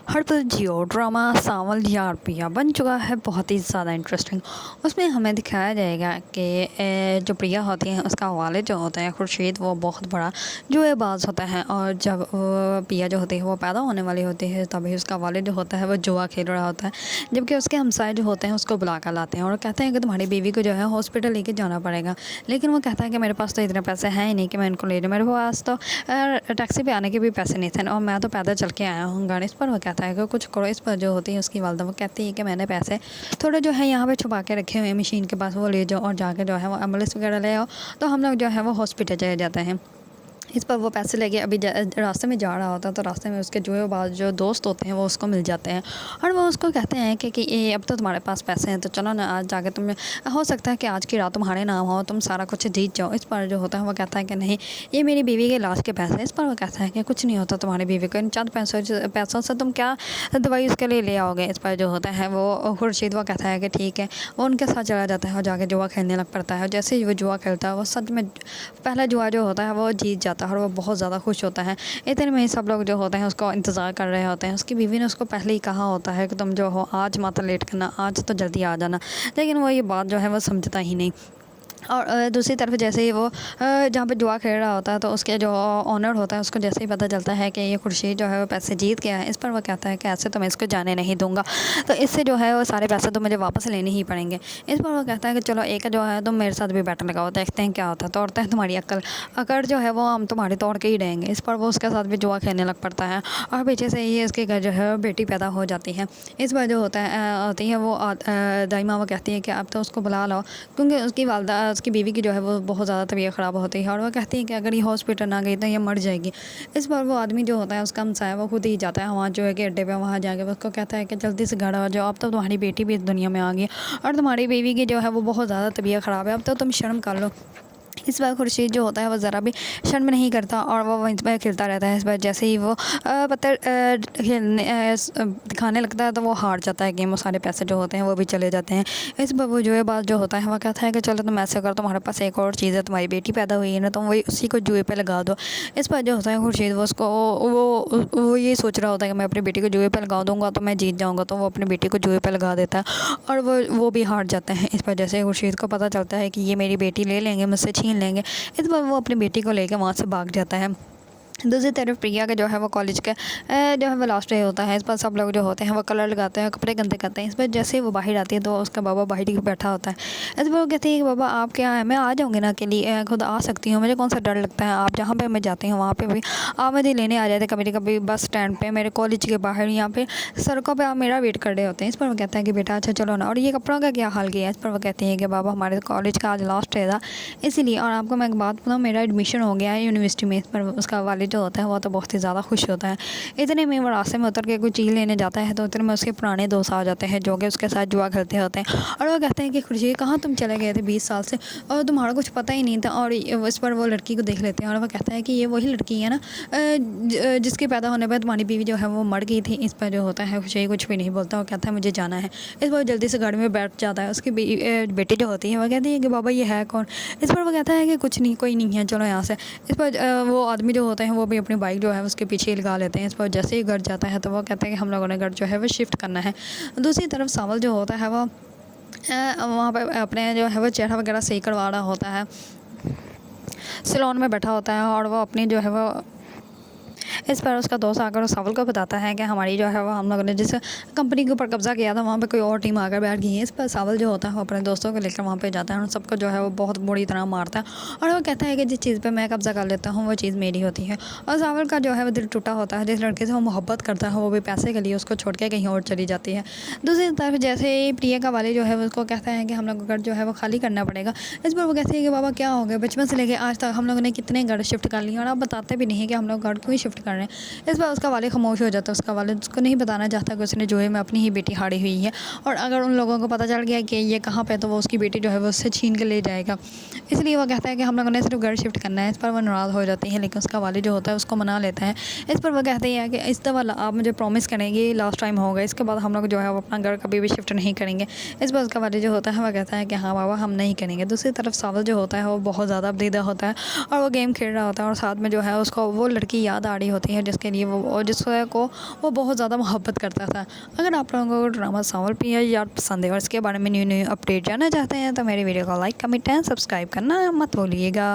हर पल जियो ड्रामा सावल यार पिया बन चुका है बहुत ही ज़्यादा इंटरेस्टिंग। उसमें हमें दिखाया जाएगा कि जो प्रिया होती है उसका वालिद जो होता है खुर्शीद वो बहुत बड़ा जुएबाज होता है। और जब पिया जो होती है वो पैदा होने वाली होती है तभी उसका वालिद जो होता है वो जुआ खेल रहा होता है। जबकि उसके हमसाए जो होते हैं उसको बुला कर लाते हैं और कहते हैं कि तुम्हारी बीवी को जो है हॉस्पिटल लेके जाना पड़ेगा। लेकिन वो कहता है कि मेरे पास तो इतने पैसे हैं ही नहीं कि मैं इनको ले जाऊँ, मेरे पास तो टैक्सी पे आने के भी पैसे नहीं थे और मैं तो पैदल चल के आया हूँ गाड़ी। इस पर वो कहता है कि कुछ करो। इस पर जो होती है उसकी वालदा वो कहती है कि मैंने पैसे थोड़े जो है यहाँ पे छुपा के रखे हुए हैं मशीन के पास, वो ले जाओ और जाके जो है वो एम्बुलेंस वगैरह ले आओ तो हम लोग जो है वो हॉस्पिटल चले जाते हैं। इस पर वो पैसे लेके अभी रास्ते में जा रहा होता है तो रास्ते में उसके जुएबाज जो दोस्त होते हैं वो उसको मिल जाते हैं और वो उसको कहते हैं कि ये अब तो तुम्हारे पास पैसे हैं तो चलो ना आज जाके तुम, हो सकता है कि आज की रात तुम्हारे नाम हो, तुम सारा कुछ जीत जाओ। इस पर जो होता है वो कहता है कि नहीं, ये मेरी बीवी के इलाज के पैसे। इस पर वो कहता है कि कुछ नहीं होता तुम्हारी बीवी को, इन चंद पैसों से तुम क्या दवाई उसके लिए ले आओगे। इस पर जो होता है वो खुर्शीद वो कहता है कि ठीक है। वो उनके साथ चला जाता है और जाके जुआ खेलने लग पड़ता है। जैसे ही वो जुआ खेलता है वो सच में पहला जुआ जो होता है वो जीत जाता है और वो बहुत ज़्यादा खुश होता है। इतने में ही सब लोग जो होते हैं उसको इंतज़ार कर रहे होते हैं। उसकी बीवी ने उसको पहले ही कहा होता है कि तुम जो हो आज माता लेट करना, आज तो जल्दी आ जाना, लेकिन वो ये बात जो है वो समझता ही नहीं। और दूसरी तरफ जैसे ही वो जहाँ पे जुआ खेल रहा होता है तो उसके जो ओनर होता है उसको जैसे ही पता चलता है कि ये खुर्शीद जो है वो पैसे जीत गया है। इस पर वो कहता है कि ऐसे तो मैं इसको जाने नहीं दूंगा, तो इससे जो है वो सारे पैसे तो मुझे वापस लेने ही पड़ेंगे। इस पर वो कहता है कि चलो एक जो है तुम मेरे साथ भी बैठ लगाओ, देखते हैं क्या होता है, तोड़ते हैं तुम्हारी अक्ल, अगर जो है वो हम तुम्हारी तोड़ के ही रहेंगे। इस पर वो उसके साथ भी जुआ खेलने लग पड़ता है और पीछे से ही इसके घर जो है बेटी पैदा हो जाती है। इस पर जो होता है आती है वो दाइमा वो कहती है कि अब तो उसको बुला लो, क्योंकि उसकी वालदा उसकी बीवी की जो है वो बहुत ज़्यादा तबीयत ख़राब होती है और वो कहती है कि अगर ये हॉस्पिटल ना गई तो ये मर जाएगी। इस पर वो आदमी जो होता है उसका हमसाया वो खुद ही जाता है वहाँ जो है कि अड्डे पे, वहाँ जाके उसको कहता है कि जल्दी से घर आ जाओ, अब तो तुम्हारी बेटी भी इस दुनिया में आ गई और तुम्हारी बीवी की जो है वो बहुत ज़्यादा तबीयत ख़राब है, अब तो तुम शर्म कर लो। इस बार खुर्शीद जो होता है वो ज़रा भी शर्म नहीं करता और वो वहीं पर खेलता रहता है। इस बार जैसे ही वो पत्थर खेलने दिखाने लगता है तो वो हार जाता है गेम, वो सारे पैसे जो होते हैं वो भी चले जाते हैं। इस बार वो जुए बाज जो होता है वो कहता है कि चलो तुम ऐसे करो, तुम्हारे पास एक और चीज़ है, तुम्हारी बेटी पैदा हुई है ना, तुम वही उसी को जुए पे लगा दो। इस बार जो होता है खुर्शीद वो उसको वो ये सोच रहा होता है कि मैं अपनी बेटी को जुए पे लगा दूंगा तो मैं जीत जाऊँगा, तो वो अपनी बेटी को जुए पे लगा देता है और वो भी हार जाते हैं। इस पर जैसे खुर्शीद को पता चलता है कि ये मेरी बेटी ले लेंगे, मुझसे छीन लेंगे, इस बार वो अपनी बेटी को लेकर वहाँ से भाग जाता है। दूसरी तरफ प्रिया का जो है वो कॉलेज का जो है वो लास्ट डे होता है। इस पर सब लोग जो होते हैं वो कलर लगाते हैं, कपड़े गंदे करते हैं। इस पर जैसे ही वो बाहर आती है तो उसका बाबा बाहर ही बैठा होता है। इस पर वो कहती है कि बाबा आप क्या है, मैं आ जाऊँगी ना अकेली, खुद आ सकती हूँ, मुझे कौन सा डर लगता है, आप जहाँ पे मैं जाती हूँ वहाँ पे भी आप मुझे लेने आ जाते कभी कभी, बस स्टैंड पे, मेरे कॉलेज के बाहर, यहाँ पे सड़कों पर आप मेरा वेट कर रहे होते हैं। इस पर वो कहता है कि बेटा अच्छा चलो ना, और ये कपड़ों का क्या हाल किया है। इस पर वो कहती है कि बाबा हमारे कॉलेज का आज लास्ट डे था इसीलिए, और आपको मैं एक बात बताऊँ, मेरा एडमिशन हो गया है यूनिवर्सिटी में। इस पर उसका वालिद जो होता है वो तो बहुत ही ज़्यादा खुश होता है। इतने में वो रास्ते में उतर के कोई चीज़ लेने जाता है तो इतने में उसके पुराने दोस्त आ जाते हैं जो कि उसके साथ जुआ खेलते होते हैं और वो कहते हैं कि खुर्शीद कहाँ तुम चले गए थे 20 साल से और तुम्हारा कुछ पता ही नहीं था। और इस पर वो लड़की को देख लेते हैं और वो कहता है कि ये वही लड़की है ना जिसके पैदा होने पर तुम्हारी बीवी जो है वो मर गई थी। इस पर जो होता है खुर्शीद कुछ भी नहीं बोलता, वो कहता है मुझे जाना है। इस पर जल्दी से गाड़ी में बैठ जाता है। उसकी बेटी जो होती है वो कहती है कि बाबा ये है कौन। इस पर वो कहता है कि कुछ नहीं, कोई नहीं है, चलो यहाँ से। इस पर वो आदमी जो होते हैं वो भी अपनी बाइक जो है उसके पीछे लगा लेते हैं। इस पर जैसे ही घर जाता है तो वो कहते हैं कि हम लोगों ने घर जो है वो शिफ्ट करना है। दूसरी तरफ सावल जो होता है वो वहाँ पर अपने जो है वो चेहरा वगैरह सही करवा रहा होता है, सैलून में बैठा होता है और वो अपनी जो है वो इस पर उसका दोस्त आकर उस सावल को बताता है कि हमारी जो है वो हम लोगों ने जिस कंपनी के ऊपर कब्जा किया था वहाँ पे कोई और टीम आकर बैठ गई है। इस पर सावल जो होता है वो अपने दोस्तों को लेकर वहाँ पे जाता है और सबको जो है वो बहुत बुरी तरह मारता है और वो कहता है कि जिस चीज़ पे मैं कब्जा कर लेता हूँ वो चीज़ मेरी होती है। और सावल का जो है वो दिल टूटा होता है, जिस लड़के से वो मोहब्बत करता है वो भी पैसे के लिए उसको छोड़ के कहीं और चली जाती है। दूसरी तरफ जैसे प्रिया का वाले जो है उसको कहता है कि हम लोग घर जो है वो खाली करना पड़ेगा। इस पर वो कहते हैं कि बाबा क्या हो गया, बचपन से लेकर आज तक हम लोगों ने कितने घर शिफ्ट कर लिए और आप बताते भी नहीं कि हम लोग घर क्यों शिफ्ट कर रहे हैं। इस बार उसका वालिद खामोश हो जाता है। उसका वालिद उसको नहीं बताना चाहता कि उसने जो है मैं अपनी ही बेटी हारी हुई है और अगर उन लोगों को पता चल गया कि ये कहाँ पे तो वो उसकी बेटी जो है वो उससे छीन के ले जाएगा। इसलिए वो कहता है कि हम लोगों ने सिर्फ घर शिफ्ट करना है। इस पर वो नाराज़ हो जाती है लेकिन उसका वालिद जो होता है उसको मना लेता है। इस पर वो कहते हैं कि इस दफ़ा आप मुझे प्रॉमिस करेंगे, लास्ट टाइम होगा, इसके बाद हम लोग जो है वो अपना घर कभी भी शिफ्ट नहीं करेंगे। इस पर उसका वालिद जो होता है वो कहता है कि हाँ बाबा हम नहीं करेंगे। दूसरी तरफ सावल जो होता है वो बहुत ज़्यादा अबदीदा होता है और वो गेम खेल रहा होता है और साथ में जो है उसको वो लड़की याद आ रही होती है जिसको वो बहुत ज़्यादा मोहब्बत करता था। अगर आप लोगों को ड्रामा सांवल पिया यार पसंद है और इसके बारे में न्यू न्यू अपडेट जानना चाहते हैं तो मेरी वीडियो को लाइक कमेंट एंड सब्सक्राइब करना मत भूलिएगा।